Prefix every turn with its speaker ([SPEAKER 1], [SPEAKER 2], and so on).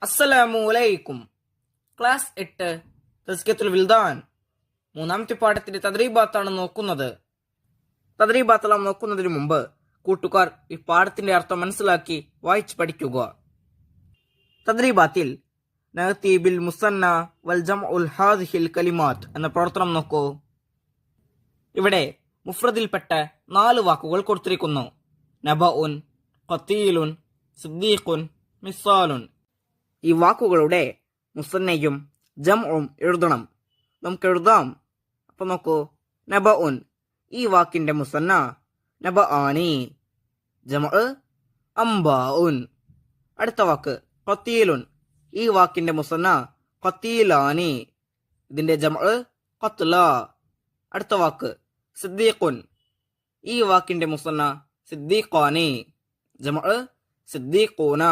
[SPEAKER 1] അസ്സലാമു അലൈക്കും. ക്ലാസ് 8 തസ്കിയത്തുൽ വിൽദാൻ മൂന്നാമത്തെ പാഠത്തിന്റെ തദ്രീബാത്താണ് നോക്കുന്നത്. തദ്രീബാത്തെല്ലാം നോക്കുന്നതിന് മുമ്പ് കൂട്ടുകാർ ഈ പാഠത്തിന്റെ അർത്ഥം മനസ്സിലാക്കി വായിച്ച് പഠിക്കുക. തദ്രീബാത്തിൽ നഅതി ബിൽ മുസന്ന വൽ ജംഉൽ ഹാദിഹിൽ കലിമാത്ത് എന്ന പ്രവർത്തനം നോക്കൂ. ഇവിടെ മുഫ്രദിൽപ്പെട്ട 4 വാക്കുകൾ കൊടുത്തിരിക്കുന്നു. നബഉൻ, ഖതീലുൻ, സിദ്ദീഖുൻ, മിസാലുൻ. ഈ വാക്കുകളുടെ മുസന്നയും ജംഉം എഴുതണം. നമുക്ക് എഴുതാം. അപ്പൊ നോക്കൂ, നബഉൻ ഈ വാക്കിന്റെ മുസന്ന നബആനി, ജംഉ അംബാഉൻ. അടുത്ത വാക്ക് ഖതീലുൻ ഈ വാക്കിന്റെ മുസന്ന ഖതീലാനി, ഇതിന്റെ ജംഉ ഖത്ല. അടുത്ത വാക്ക് സിദ്ദീഖുൻ ഈ വാക്കിന്റെ മുസന്ന സിദ്ദീഖാനി, ജംഉ സിദ്ദീഖൂന.